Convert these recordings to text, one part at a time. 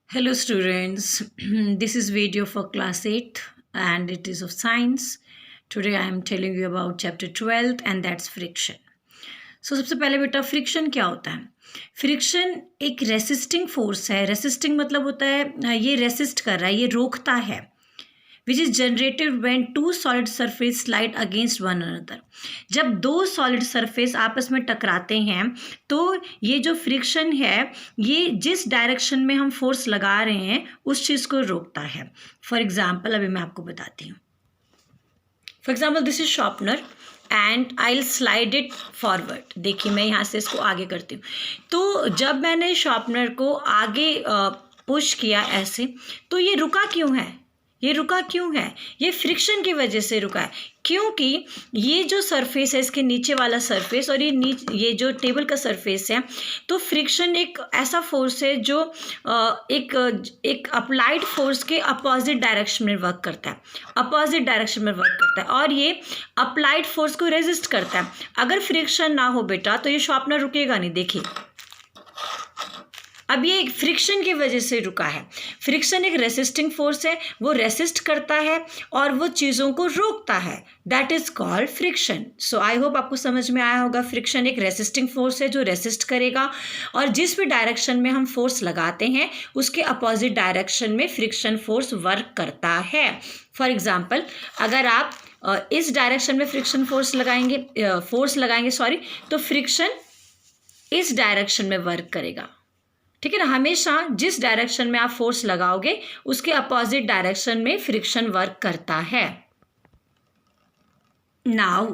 Hello students, this is video for class 8 and it is of science. Today I am telling you about chapter 12 and that's friction. So सबसे पहले बेटा friction क्या होता है? Friction एक resisting force है. Resisting मतलब होता है ये रेसिस्ट कर रहा है, ये रोकता है. Which is generated when two solid surface slide against one another. जब दो सॉलिड सरफेस आपस में टकराते हैं तो ये जो फ्रिक्शन है ये जिस डायरेक्शन में हम फोर्स लगा रहे हैं उस चीज़ को रोकता है. फॉर एग्जाम्पल अभी मैं आपको बताती हूँ. For example this is sharpener and I will slide it forward. देखिए मैं यहाँ से इसको आगे करती हूँ. तो जब मैंने शार्पनर को आगे पुश किया ऐसे, तो ये रुका क्यों है? ये रुका क्यों है? ये फ्रिक्शन की वजह से रुका है. क्योंकि ये जो सरफेस है, इसके नीचे वाला सरफेस और ये जो टेबल का सरफेस है, तो फ्रिक्शन एक ऐसा फोर्स है जो एक अप्लाइड फोर्स के अपोजिट डायरेक्शन में वर्क करता है. अपोजिट डायरेक्शन में वर्क करता है और ये अप्लाइड फोर्स को रेजिस्ट करता है. अगर फ्रिक्शन ना हो बेटा तो ये शार्पनर रुकेगा नहीं. देखिए अब ये फ्रिक्शन की वजह से रुका है. फ्रिक्शन एक रेसिस्टिंग फोर्स है, वो रेसिस्ट करता है और वो चीज़ों को रोकता है. That is called friction. So I hope आपको समझ में आया होगा. फ्रिक्शन एक रेसिस्टिंग फोर्स है जो रेसिस्ट करेगा और जिस भी डायरेक्शन में हम फोर्स लगाते हैं उसके अपोजिट डायरेक्शन में फ्रिक्शन फोर्स वर्क करता है. फॉर एग्जाम्पल अगर आप इस डायरेक्शन में फ्रिक्शन फोर्स लगाएंगे तो फ्रिक्शन इस डायरेक्शन में वर्क करेगा. ठीक है ना. हमेशा जिस डायरेक्शन में आप फोर्स लगाओगे उसके अपोजिट डायरेक्शन में फ्रिक्शन वर्क करता है. नाउ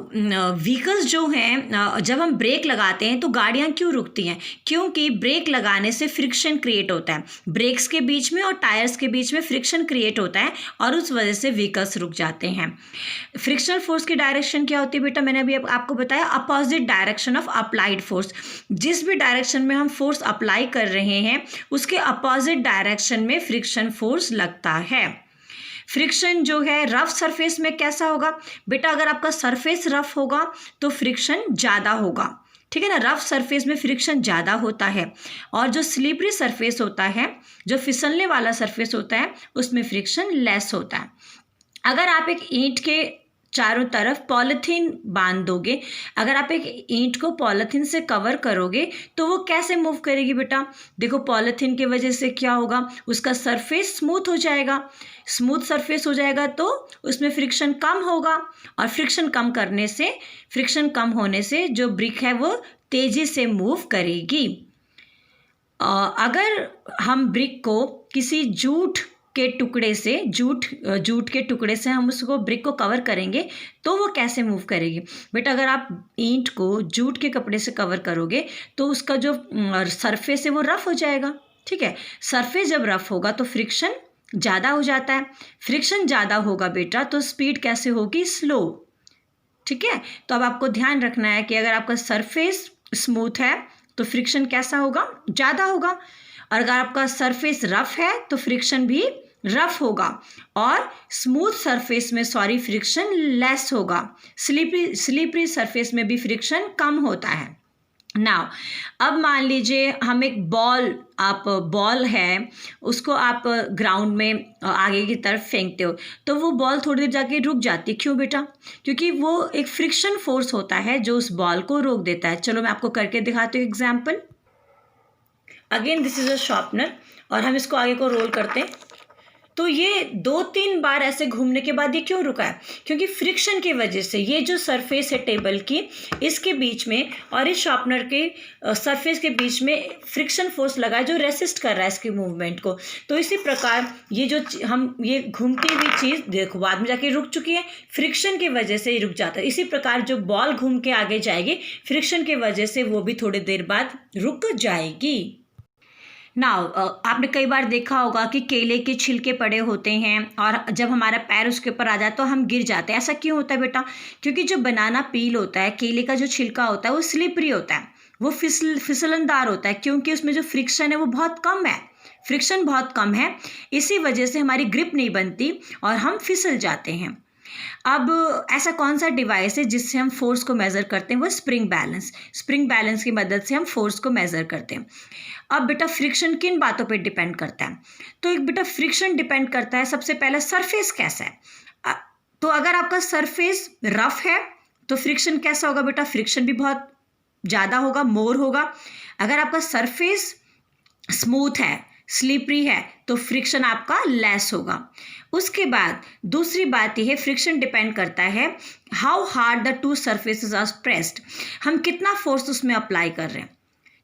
व्हीकल्स जो हैं जब हम ब्रेक लगाते हैं तो गाड़ियां क्यों रुकती हैं? क्योंकि ब्रेक लगाने से फ्रिक्शन क्रिएट होता है. ब्रेक्स के बीच में और टायर्स के बीच में फ्रिक्शन क्रिएट होता है और उस वजह से व्हीकल्स रुक जाते हैं. फ्रिक्शनल फोर्स की डायरेक्शन क्या होती है बेटा? मैंने अभी आपको बताया opposite direction of applied force. जिस भी डायरेक्शन में हम फोर्स अप्लाई कर रहे हैं उसके अपोजिट डायरेक्शन में फ्रिक्शन फोर्स लगता है. फ्रिक्शन जो है रफ सरफेस में कैसा होगा बेटा? अगर आपका सरफेस रफ होगा तो फ्रिक्शन ज़्यादा होगा. ठीक है ना. रफ सरफेस में फ्रिक्शन ज़्यादा होता है और जो स्लिपरी सरफेस होता है, जो फिसलने वाला सरफेस होता है, उसमें फ्रिक्शन लेस होता है. अगर आप एक ईंट के चारों तरफ पॉलीथीन बांध दोगे, अगर आप एक ईंट को पॉलीथीन से कवर करोगे तो वो कैसे मूव करेगी बेटा? देखो पॉलीथीन की वजह से क्या होगा, उसका सरफेस स्मूथ हो जाएगा. स्मूथ सरफेस हो जाएगा तो उसमें फ्रिक्शन कम होगा और फ्रिक्शन कम होने से जो ब्रिक है वो तेज़ी से मूव करेगी. अगर हम ब्रिक को किसी जूट के टुकड़े से हम उसको ब्रिक को कवर करेंगे तो वो कैसे मूव करेगी बेटा? अगर आप ईंट को जूट के कपड़े से कवर करोगे तो उसका जो सरफेस है वो रफ हो जाएगा. ठीक है. सरफेस जब रफ होगा तो फ्रिक्शन ज़्यादा हो जाता है. फ्रिक्शन ज़्यादा होगा बेटा तो स्पीड कैसे होगी? स्लो. ठीक है. तो अब आपको ध्यान रखना है कि अगर आपका सरफेस स्मूथ है तो फ्रिक्शन कैसा होगा? ज़्यादा होगा. और अगर आपका सरफेस रफ है तो फ्रिक्शन भी रफ होगा और स्मूथ सरफेस में फ्रिक्शन लेस होगा. स्लिपरी सरफेस में भी फ्रिक्शन कम होता है. नाउ अब मान लीजिए हम एक बॉल है उसको आप ग्राउंड में आगे की तरफ फेंकते हो तो वो बॉल थोड़ी देर जाके रुक जाती है. क्यों बेटा? क्योंकि वो एक फ्रिक्शन फोर्स होता है जो उस बॉल को रोक देता है. चलो मैं आपको करके दिखाती हूँ example. Again this is a sharpener और हम इसको आगे को रोल करते हैं तो ये 2-3 बार ऐसे घूमने के बाद ये क्यों रुका है? क्योंकि फ्रिक्शन की वजह से ये जो सरफेस है टेबल की, इसके बीच में और इस शार्पनर के सरफेस के बीच में फ्रिक्शन फोर्स लगा है जो रेसिस्ट कर रहा है इसकी मूवमेंट को. तो इसी प्रकार ये घूमती हुई चीज़ देखो बाद में जाके रुक चुकी है. फ्रिक्शन की वजह से रुक जाता है. इसी प्रकार जो बॉल घूम के आगे जाएगी फ्रिक्शन की वजह से वो भी थोड़ी देर बाद रुक जाएगी. नाउ आपने कई बार देखा होगा कि केले के छिलके पड़े होते हैं और जब हमारा पैर उसके ऊपर आ जाता है तो हम गिर जाते हैं. ऐसा क्यों होता है बेटा? क्योंकि जो बनाना पील होता है, केले का जो छिलका होता है वो स्लिपरी होता है, वो फिसलनदार होता है क्योंकि उसमें जो फ्रिक्शन है वो बहुत कम है. फ्रिक्शन बहुत कम है, इसी वजह से हमारी ग्रिप नहीं बनती और हम फिसल जाते हैं. अब ऐसा कौन सा डिवाइस है जिससे हम फोर्स को मेज़र करते हैं? वो स्प्रिंग बैलेंस। स्प्रिंग बैलेंस की मदद से हम फोर्स को मेज़र करते हैं। अब बेटा फ्रिक्शन किन बातों पे डिपेंड करता है? तो एक बेटा फ्रिक्शन डिपेंड करता है सबसे पहले सरफेस कैसा है। तो अगर आपका सरफेस रफ है तो फ्रिक्शन कैसा होगा बेटा? फ्रिक्शन भी बहुत ज़्यादा होगा, मोर होगा। अगर आपका सरफेस स्मूथ है, स्लिपरी है, तो फ्रिक्शन आपका लेस होगा। उसके बाद दूसरी बात यह है, फ्रिक्शन डिपेंड करता है how hard the two surfaces are pressed, हम कितना फोर्स उसमें अप्लाई कर रहे हैं।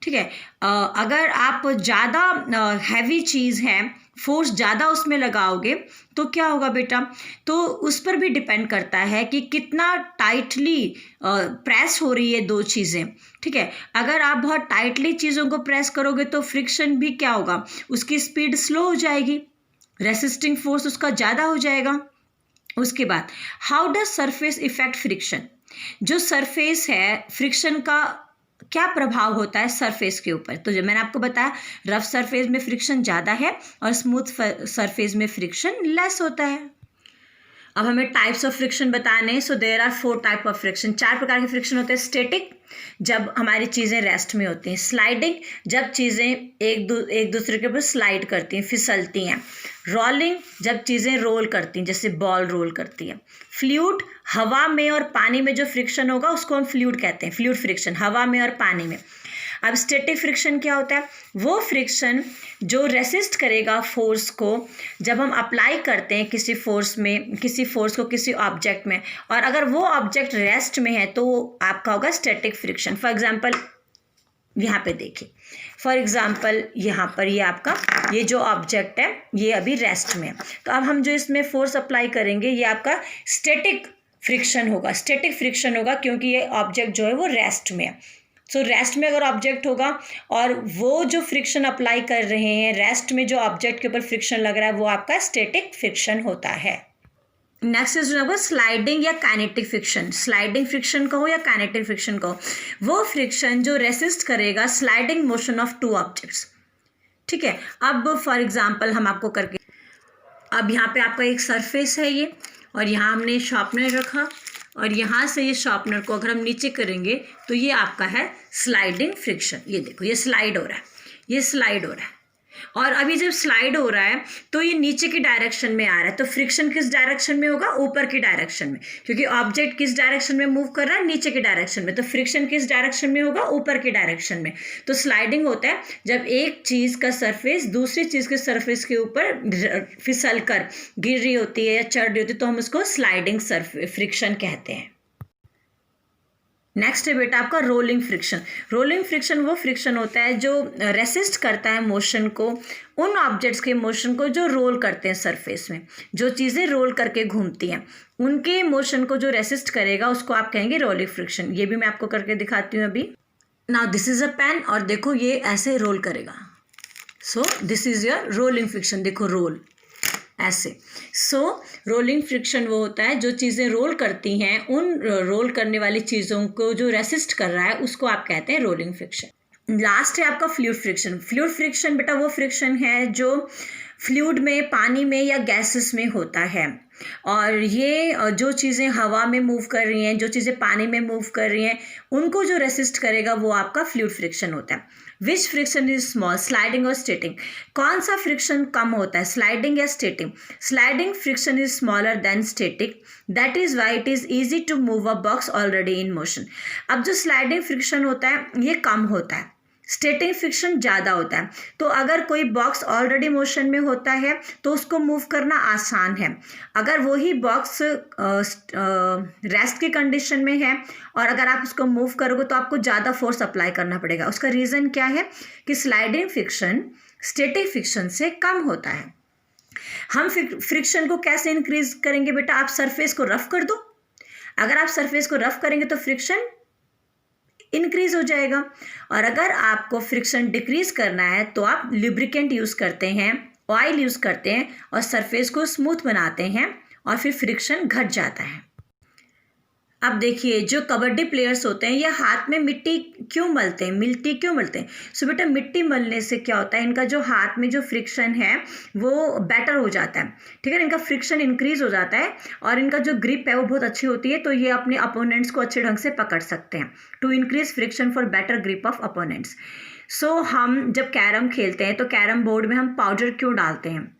ठीक है, अगर आप ज़्यादा हैवी चीज़ है, फोर्स ज़्यादा उसमें लगाओगे तो क्या होगा बेटा? तो उस पर भी डिपेंड करता है कि कितना टाइटली प्रेस हो रही है दो चीज़ें। ठीक है, अगर आप बहुत टाइटली चीज़ों को प्रेस करोगे तो फ्रिक्शन भी क्या होगा? उसकी स्पीड स्लो हो जाएगी, रेसिस्टिंग फोर्स उसका ज़्यादा हो जाएगा। उसके बाद how does surface effect friction, जो सरफेस है फ्रिक्शन का क्या प्रभाव होता है सरफेस के ऊपर? तो जो मैंने आपको बताया, रफ सरफेस में फ्रिक्शन ज़्यादा है और स्मूथ सरफेस में फ्रिक्शन लेस होता है। अब हमें टाइप्स ऑफ फ्रिक्शन बताने, so there are 4 type of friction. 4 प्रकार के फ्रिक्शन होते हैं। स्टैटिक, जब हमारी चीज़ें रेस्ट में होती हैं। स्लाइडिंग, जब चीज़ें एक दूसरे के ऊपर स्लाइड करती हैं, फिसलती हैं। रोलिंग, जब चीज़ें रोल करती हैं, जैसे बॉल रोल करती है। फ्लूइड, हवा में और पानी में जो फ्रिक्शन होगा उसको हम फ्लूइड कहते हैं, फ्लूइड फ्रिक्शन, हवा में और पानी में। अब स्टैटिक फ्रिक्शन क्या होता है? वो फ्रिक्शन जो रेसिस्ट करेगा फोर्स को, जब हम अप्लाई करते हैं किसी फोर्स को किसी ऑब्जेक्ट में, और अगर वो ऑब्जेक्ट रेस्ट में है तो आपका होगा स्टैटिक फ्रिक्शन। फॉर एग्जांपल यहाँ पे देखिए, फॉर एग्जांपल यहाँ पर ये जो ऑब्जेक्ट है ये अभी रेस्ट में है, तो अब हम जो इसमें फोर्स अप्लाई करेंगे ये आपका स्टैटिक फ्रिक्शन होगा। स्टैटिक फ्रिक्शन होगा क्योंकि ये ऑब्जेक्ट जो है वो रेस्ट में है। सो रेस्ट में अगर ऑब्जेक्ट होगा और वो जो फ्रिक्शन अप्लाई कर रहे हैं, रेस्ट में जो ऑब्जेक्ट के ऊपर फ्रिक्शन लग रहा है, वो आपका स्टैटिक फ्रिक्शन होता है। नेक्स्ट इज आपका स्लाइडिंग या काइनेटिक फ्रिक्शन। स्लाइडिंग फ्रिक्शन कहो या काइनेटिक फ्रिक्शन कहो, वो फ्रिक्शन जो रेसिस्ट करेगा sliding motion of two objects. ठीक है, अब फॉर एग्जांपल हम आपको करके, अब यहाँ पे आपका एक सरफेस है ये, और यहाँ हमने शार्पनर रखा, और यहाँ से ये शार्पनर को अगर हम नीचे करेंगे तो ये आपका है स्लाइडिंग फ्रिक्शन। ये देखो, ये स्लाइड हो रहा है, ये स्लाइड हो रहा है, और अभी जब स्लाइड हो रहा है तो ये नीचे की डायरेक्शन में आ रहा है, तो फ्रिक्शन किस डायरेक्शन में होगा? ऊपर की डायरेक्शन में, क्योंकि ऑब्जेक्ट किस डायरेक्शन में मूव कर रहा है? नीचे की डायरेक्शन में, तो फ्रिक्शन किस डायरेक्शन में होगा? ऊपर की डायरेक्शन में। तो स्लाइडिंग होता है जब एक चीज़ का सरफेस दूसरी चीज़ के सरफेस के ऊपर फिसल कर गिर रही होती है या चढ़ रही होती है, तो हम उसको स्लाइडिंग फ्रिक्शन कहते हैं। नेक्स्ट है बेटा आपका रोलिंग फ्रिक्शन। रोलिंग फ्रिक्शन वो फ्रिक्शन होता है जो रेसिस्ट करता है मोशन को, उन ऑब्जेक्ट्स के मोशन को जो रोल करते हैं सरफेस में, जो चीज़ें रोल करके घूमती हैं, उनके मोशन को जो रेसिस्ट करेगा उसको आप कहेंगे रोलिंग फ्रिक्शन। ये भी मैं आपको करके दिखाती हूँ अभी। Now this is a pen, और देखो ये ऐसे रोल करेगा, so this is your rolling friction. देखो रोल ऐसे। सो रोलिंग फ्रिक्शन वो होता है जो चीज़ें रोल करती हैं, उन रोल करने वाली चीज़ों को जो रेसिस्ट कर रहा है उसको आप कहते हैं रोलिंग फ्रिक्शन। लास्ट है आपका फ्लूइड फ्रिक्शन। फ्लूइड फ्रिक्शन बेटा वो फ्रिक्शन है जो फ्लूइड में, पानी में या गैसेस में होता है, और ये जो चीज़ें हवा में मूव कर रही हैं, जो चीज़ें पानी में मूव कर रही हैं, उनको जो रेसिस्ट करेगा वो आपका फ्लूइड फ्रिक्शन होता है। विच फ्रिक्शन इज स्मॉल, स्लाइडिंग और स्टेटिंग? कौन सा फ्रिक्शन कम होता है, स्लाइडिंग या static? Sliding friction is smaller than static, that is why it is easy to move a box already in motion. अब जो स्लाइडिंग फ्रिक्शन होता है ये कम होता है, स्टेटिंग फ्रिक्शन ज़्यादा होता है। तो अगर कोई बॉक्स ऑलरेडी मोशन में होता है तो उसको मूव करना आसान है। अगर वही बॉक्स रेस्ट की कंडीशन में है और अगर आप उसको मूव करोगे तो आपको ज़्यादा फोर्स अप्लाई करना पड़ेगा। उसका रीज़न क्या है कि स्लाइडिंग फ्रिक्शन स्टेटिक फ्रिक्शन से कम होता है। हम फ्रिक्शन को कैसे इंक्रीज करेंगे बेटा? आप सरफेस को रफ कर दो। अगर आप सरफेस को रफ करेंगे तो फ्रिक्शन इंक्रीज हो जाएगा, और अगर आपको फ्रिक्शन डिक्रीज करना है तो आप लुब्रिकेंट यूज़ करते हैं, ऑयल यूज़ करते हैं और सरफेस को स्मूथ बनाते हैं, और फिर फ्रिक्शन घट जाता है। अब देखिए, जो कबड्डी प्लेयर्स होते हैं ये हाथ में मिट्टी क्यों मलते हैं? सो बेटा, मिट्टी मलने से क्या होता है, इनका जो हाथ में जो फ्रिक्शन है वो बेटर हो जाता है, ठीक है ना, इनका फ्रिक्शन इंक्रीज हो जाता है और इनका जो ग्रिप है वो बहुत अच्छी होती है, तो ये अपने अपोनेंट्स को अच्छे ढंग से पकड़ सकते हैं। To increase friction for better grip of opponents. So हम जब कैरम खेलते हैं तो कैरम बोर्ड में हम पाउडर क्यों डालते हैं?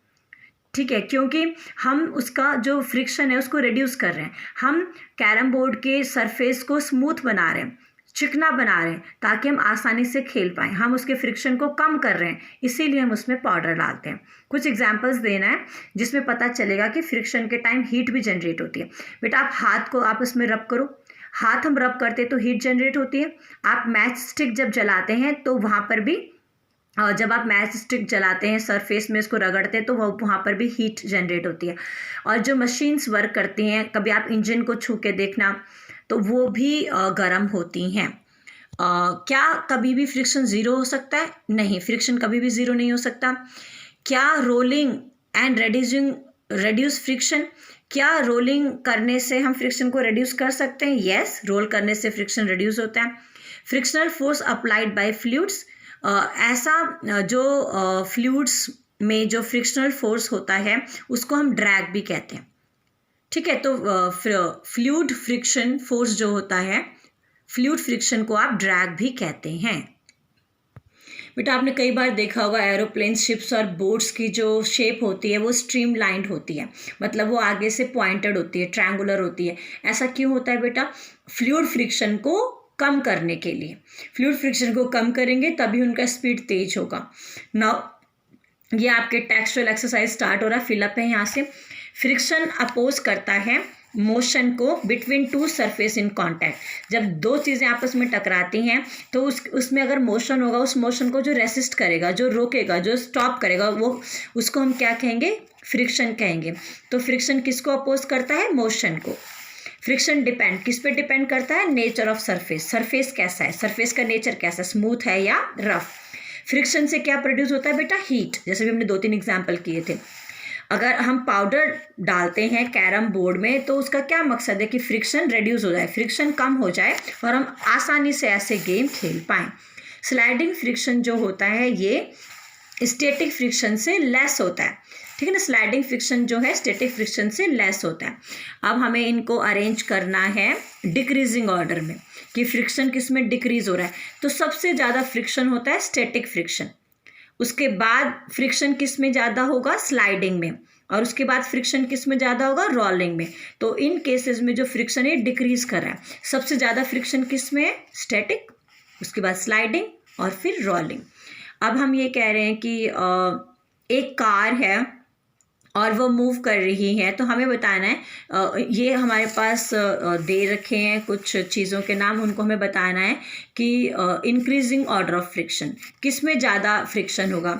ठीक है, क्योंकि हम उसका जो फ्रिक्शन है उसको रिड्यूस कर रहे हैं, हम कैरम बोर्ड के सरफेस को स्मूथ बना रहे हैं, चिकना बना रहे हैं, ताकि हम आसानी से खेल पाएँ, हम उसके फ्रिक्शन को कम कर रहे हैं, इसीलिए हम उसमें पाउडर डालते हैं। कुछ एग्जांपल्स देना है जिसमें पता चलेगा कि फ्रिक्शन के टाइम हीट भी जनरेट होती है। बेटा, आप हाथ को आपस में रब करो, हाथ हम रब करते तो हीट जनरेट होती है। आप मैच स्टिक जब जलाते हैं तो वहाँ पर भी जब आप मैच स्टिक जलाते हैं, सरफेस में इसको रगड़ते हैं तो वहाँ पर भी हीट जनरेट होती है। और जो मशीन्स वर्क करती हैं, कभी आप इंजन को छू के देखना, तो वो भी गर्म होती हैं। क्या कभी भी फ्रिक्शन ज़ीरो हो सकता है? नहीं, फ्रिक्शन कभी भी ज़ीरो नहीं हो सकता। क्या रोलिंग एंड रेड्यूस फ्रिक्शन? क्या रोलिंग करने से हम फ्रिक्शन को रिड्यूस कर सकते हैं? यस, रोल करने से फ्रिक्शन रिड्यूस होता है। Frictional force applied by fluids, ऐसा जो फ्लूइड्स में जो फ्रिक्शनल फोर्स होता है उसको हम ड्रैग भी कहते हैं, ठीक है। तो फ्लूइड फ्रिक्शन फोर्स जो होता है, फ्लूइड फ्रिक्शन को आप ड्रैग भी कहते हैं। बेटा, आपने कई बार देखा होगा एरोप्लेन, शिप्स और बोट्स की जो शेप होती है वो स्ट्रीमलाइंड होती है, मतलब वो आगे से पॉइंटेड होती है, ट्रायंगुलर होती है। ऐसा क्यों होता है बेटा? फ्लूइड फ्रिक्शन को कम करने के लिए। फ्लूइड फ्रिक्शन को कम करेंगे तभी उनका स्पीड तेज होगा। नाउ ये आपके टेक्सचुअल एक्सरसाइज स्टार्ट हो रहा है, फिलअप है यहाँ से। फ्रिक्शन अपोज करता है मोशन को between two surface in contact. जब दो चीज़ें आपस में टकराती हैं तो उसमें अगर मोशन होगा, उस मोशन को जो रेसिस्ट करेगा, जो रोकेगा, जो स्टॉप करेगा, वो उसको हम क्या कहेंगे? फ्रिक्शन कहेंगे। तो फ्रिक्शन किसको अपोज करता है? मोशन को। फ्रिक्शन डिपेंड किस पे डिपेंड करता है? Nature of surface. सरफेस कैसा है, सरफेस का नेचर कैसा है, स्मूथ है या रफ। फ्रिक्शन से क्या प्रोड्यूस होता है बेटा? हीट। जैसे भी हमने 2-3 एग्जाम्पल किए थे। अगर हम पाउडर डालते हैं कैरम बोर्ड में तो उसका क्या मकसद है? कि फ्रिक्शन रिड्यूस हो जाए, फ्रिक्शन कम हो जाए और हम आसानी से ऐसे गेम खेल पाएँ। स्लाइडिंग फ्रिक्शन जो होता है ये स्टैटिक फ्रिक्शन से लेस होता है, ठीक है ना। स्लाइडिंग फ्रिक्शन जो है स्टैटिक फ्रिक्शन से लेस होता है। अब हमें इनको अरेंज करना है डिक्रीजिंग ऑर्डर में कि फ्रिक्शन किस में डिक्रीज हो रहा है। तो सबसे ज़्यादा फ्रिक्शन होता है स्टैटिक फ्रिक्शन, उसके बाद फ्रिक्शन किस में ज़्यादा होगा? स्लाइडिंग में, और उसके बाद फ्रिक्शन किस में ज़्यादा होगा? रोलिंग में। तो इन केसेस में जो फ्रिक्शन है डिक्रीज कर रहा है। सबसे ज़्यादा फ्रिक्शन किस में है? स्टैटिक, उसके बाद स्लाइडिंग और फिर रोलिंग। अब हम ये कह रहे हैं कि एक कार है और वो मूव कर रही है, तो हमें बताना है, ये हमारे पास दे रखे हैं कुछ चीज़ों के नाम, उनको हमें बताना है कि इंक्रीजिंग ऑर्डर ऑफ फ्रिक्शन किस में ज़्यादा फ्रिक्शन होगा।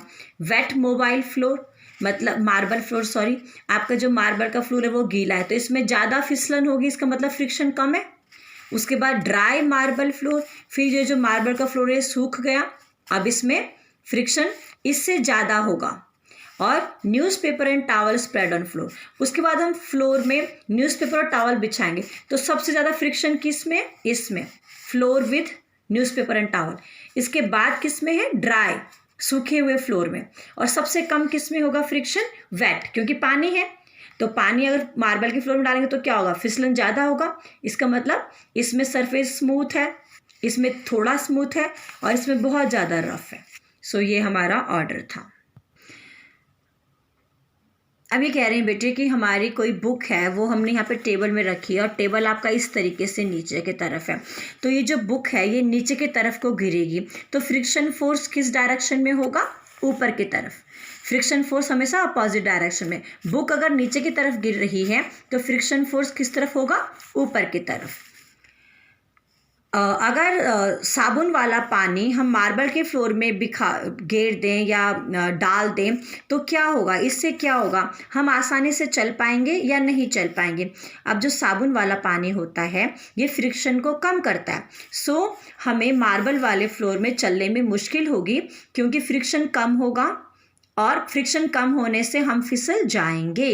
वेट मोबाइल फ्लोर, मतलब मार्बल फ्लोर, सॉरी, आपका जो मार्बल का फ्लोर है वो गीला है तो इसमें ज़्यादा फिसलन होगी, इसका मतलब फ्रिक्शन कम है। उसके बाद ड्राई मार्बल फ्लोर, फिर ये जो मार्बल का फ्लोर है सूख गया, अब इसमें फ्रिक्शन इससे ज़्यादा होगा। और newspaper and towel spread on floor, उसके बाद हम फ्लोर में न्यूज़पेपर और टॉवल बिछाएंगे तो सबसे ज़्यादा फ्रिक्शन किस में? इसमें, floor with newspaper and towel. इसके बाद किस में है? ड्राई, सूखे हुए फ्लोर में। और सबसे कम किस में होगा फ्रिक्शन? वेट, क्योंकि पानी है। तो पानी अगर मार्बल के फ्लोर में डालेंगे तो क्या होगा? फिसलन ज़्यादा होगा। इसका मतलब इसमें सरफेस स्मूथ है, इसमें थोड़ा स्मूथ है और इसमें बहुत ज़्यादा रफ है। सो ये हमारा ऑर्डर था। अब ये कह रहे हैं बेटे कि हमारी कोई बुक है वो हमने यहाँ पे टेबल में रखी है और टेबल आपका इस तरीके से नीचे की तरफ है, तो ये जो बुक है ये नीचे की तरफ को गिरेगी तो फ्रिक्शन फोर्स किस डायरेक्शन में होगा? ऊपर की तरफ। फ्रिक्शन फोर्स हमेशा अपोजिट डायरेक्शन में। बुक अगर नीचे की तरफ गिर रही है तो फ्रिक्शन फोर्स किस तरफ होगा? ऊपर की तरफ। अगर साबुन वाला पानी हम मार्बल के फ्लोर में गेर दें या डाल दें तो क्या होगा? इससे क्या होगा? हम आसानी से चल पाएंगे या नहीं चल पाएंगे? अब जो साबुन वाला पानी होता है ये फ्रिक्शन को कम करता है, सो हमें मार्बल वाले फ्लोर में चलने में मुश्किल होगी क्योंकि फ्रिक्शन कम होगा और फ्रिक्शन कम होने से हम फिसल जाएंगे।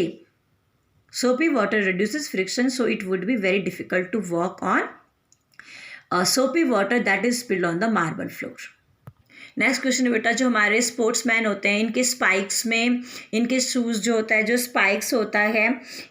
Soapy water reduces friction, so it would be very difficult to walk on soapy water that is spilled on the marble floor. Next question है बेटा, जो हमारे स्पोर्ट्समैन होते हैं इनके स्पाइक्स में, इनके शूज़ जो होता है, जो स्पाइक्स होता है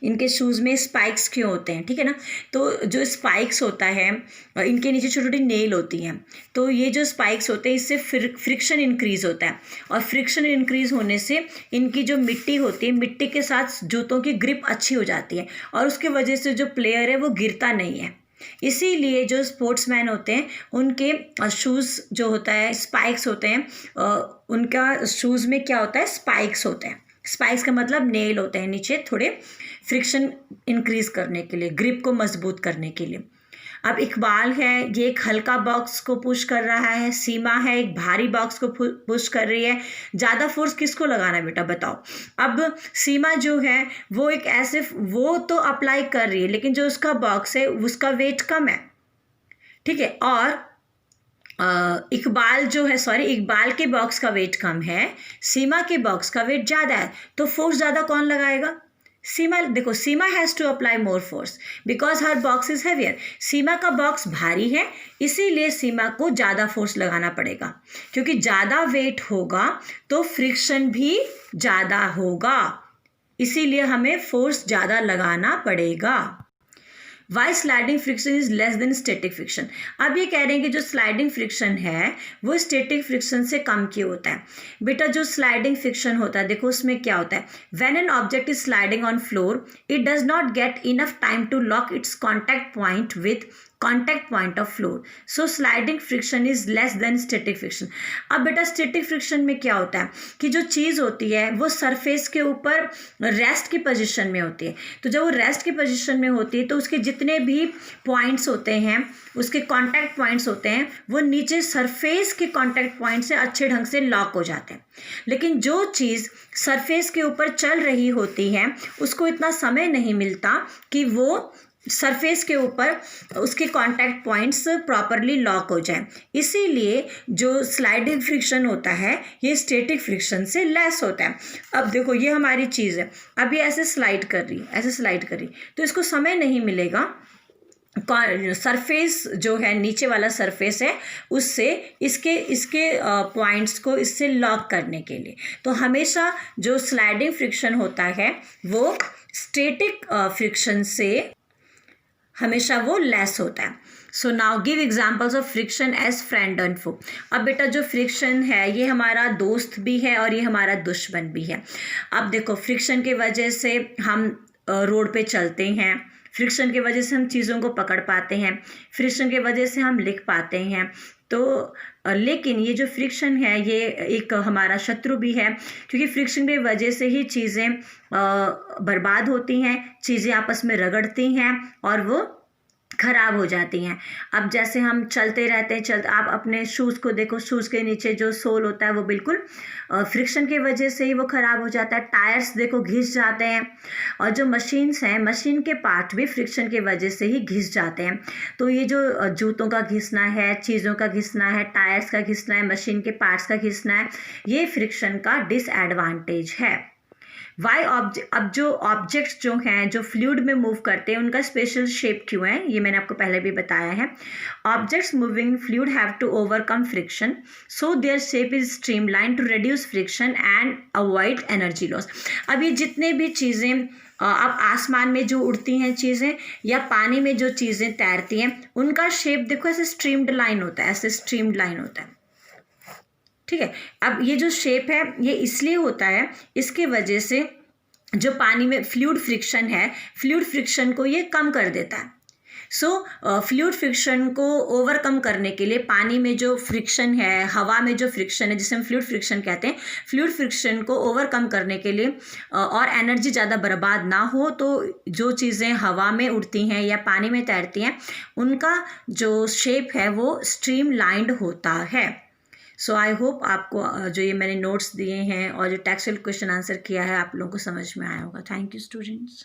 इनके शूज़ में स्पाइक्स क्यों होते हैं, ठीक है ना। तो जो स्पाइक्स होता है इनके नीचे छोटी छोटी नेल होती हैं, तो ये जो स्पाइक्स होते हैं इससे फ्रिक्शन इंक्रीज़ होता है, और फ्रिक्शन इंक्रीज़ होने से इनकी जो मिट्टी होती है, मिट्टी के साथ जूतों की ग्रिप अच्छी हो जाती है, और उसके वजह से जो प्लेयर है वो गिरता नहीं है। इसीलिए जो स्पोर्ट्समैन होते हैं उनके शूज़ जो होता है स्पाइक्स होते हैं, उनका शूज़ में क्या होता है, स्पाइक्स होते हैं। स्पाइक्स का मतलब नेल होते हैं नीचे, थोड़े फ्रिक्शन इंक्रीज़ करने के लिए, ग्रिप को मजबूत करने के लिए। अब इकबाल है, ये एक हल्का बॉक्स को पुश कर रहा है, सीमा है एक भारी बॉक्स को पुश कर रही है। ज़्यादा फोर्स किसको लगाना है बेटा बताओ। अब सीमा जो है वो एक ऐसे, वो तो अप्लाई कर रही है लेकिन जो उसका बॉक्स है उसका वेट कम है, ठीक है, और इकबाल जो है, इकबाल के बॉक्स का वेट कम है, सीमा के बॉक्स का वेट ज़्यादा है, तो फोर्स ज़्यादा कौन लगाएगा, सीमा। देखो Seema has to apply more force because her box is heavier. Seema का बॉक्स भारी है इसीलिए सीमा को ज़्यादा फोर्स लगाना पड़ेगा, क्योंकि ज़्यादा वेट होगा तो फ्रिक्शन भी ज़्यादा होगा, इसीलिए हमें फोर्स ज़्यादा लगाना पड़ेगा। Why sliding friction is less than static friction. अब ये कह रहे हैं कि जो स्लाइडिंग फ्रिक्शन है वो स्टैटिक फ्रिक्शन से कम क्यों होता है। बेटा जो स्लाइडिंग फ्रिक्शन होता है, देखो उसमें क्या होता है, when an object is sliding on floor it does not get enough time to lock its contact point with contact point of floor, so sliding friction is less than static friction. अब बेटा static friction में क्या होता है कि जो चीज़ होती है वो सरफेस के ऊपर रेस्ट की पोजीशन में होती है, तो जब वो रेस्ट की पोजीशन में होती है तो उसके जितने भी पॉइंट्स होते हैं, उसके कॉन्टैक्ट पॉइंट्स होते हैं, वो नीचे सरफेस के कॉन्टैक्ट पॉइंट से अच्छे ढंग से लॉक हो जाते हैं। लेकिन जो चीज़ सरफेस के ऊपर चल रही होती है उसको इतना समय नहीं मिलता कि वो सरफेस के ऊपर उसके कॉन्टैक्ट पॉइंट्स प्रॉपरली लॉक हो जाए, इसीलिए जो स्लाइडिंग फ्रिक्शन होता है ये स्टैटिक फ्रिक्शन से लेस होता है। अब देखो ये हमारी चीज़ है, अब ये ऐसे स्लाइड कर रही है, ऐसे स्लाइड कर रही, तो इसको समय नहीं मिलेगा सरफेस जो है नीचे वाला सरफेस है उससे इसके पॉइंट्स को इससे लॉक करने के लिए। तो हमेशा जो स्लाइडिंग फ्रिक्शन होता है वो स्टैटिक फ्रिक्शन से हमेशा वो लेस होता है। So now give examples of friction as friend and foe. अब बेटा जो फ्रिक्शन है ये हमारा दोस्त भी है और ये हमारा दुश्मन भी है। अब देखो फ्रिक्शन की वजह से हम रोड पे चलते हैं, फ्रिक्शन की वजह से हम चीज़ों को पकड़ पाते हैं, फ्रिक्शन की वजह से हम लिख पाते हैं। तो लेकिन ये जो फ्रिक्शन है ये एक हमारा शत्रु भी है, क्योंकि फ्रिक्शन की वजह से ही चीज़ें बर्बाद होती हैं, चीज़ें आपस में रगड़ती हैं और वो ख़राब हो जाती हैं। अब जैसे हम चलते रहते हैं, आप अपने शूज़ को देखो, शूज़ के नीचे जो सोल होता है वो बिल्कुल फ्रिक्शन की वजह से ही वो ख़राब हो जाता है। टायर्स देखो घिस जाते हैं, और जो मशीन्स हैं, मशीन के पार्ट भी फ्रिक्शन की वजह से ही घिस जाते हैं। तो ये जो जूतों का घिसना है, चीज़ों का घिसना है, टायर्स का घिसना है, मशीन के पार्ट्स का घिसना है, ये फ्रिक्शन का डिसएडवांटेज है। वाई अब जो ऑब्जेक्ट्स जो हैं जो फ्लूइड में मूव करते हैं उनका स्पेशल शेप क्यों है, ये मैंने आपको पहले भी बताया है। Objects moving fluid have to overcome friction, so their shape is streamline to reduce friction and avoid energy loss. अब ये जितने भी चीज़ें अब आसमान में जो उड़ती हैं चीज़ें या पानी में जो चीज़ें तैरती हैं उनका शेप देखो ऐसे स्ट्रीम्ड लाइन होता है, ऐसे स्ट्रीम्ड लाइन होता है, ठीक है। अब ये जो शेप है ये इसलिए होता है, इसके वजह से जो पानी में फ्लूइड फ्रिक्शन है, फ्लूइड फ्रिक्शन को ये कम कर देता है। सो फ्लूइड फ्रिक्शन को ओवरकम करने के लिए पानी में जो फ्रिक्शन है, हवा में जो फ्रिक्शन है जिसे हम फ्लूइड फ्रिक्शन कहते हैं, फ्लूइड फ्रिक्शन को ओवरकम करने के लिए और एनर्जी ज़्यादा बर्बाद ना हो, तो जो चीज़ें हवा में उड़ती हैं या पानी में तैरती हैं उनका जो शेप है वो स्ट्रीम लाइंड होता है। सो आई होप आपको जो ये मैंने नोट्स दिए हैं और जो टेक्सचुअल क्वेश्चन आंसर किया है आप लोगों को समझ में आया होगा। Thank you students.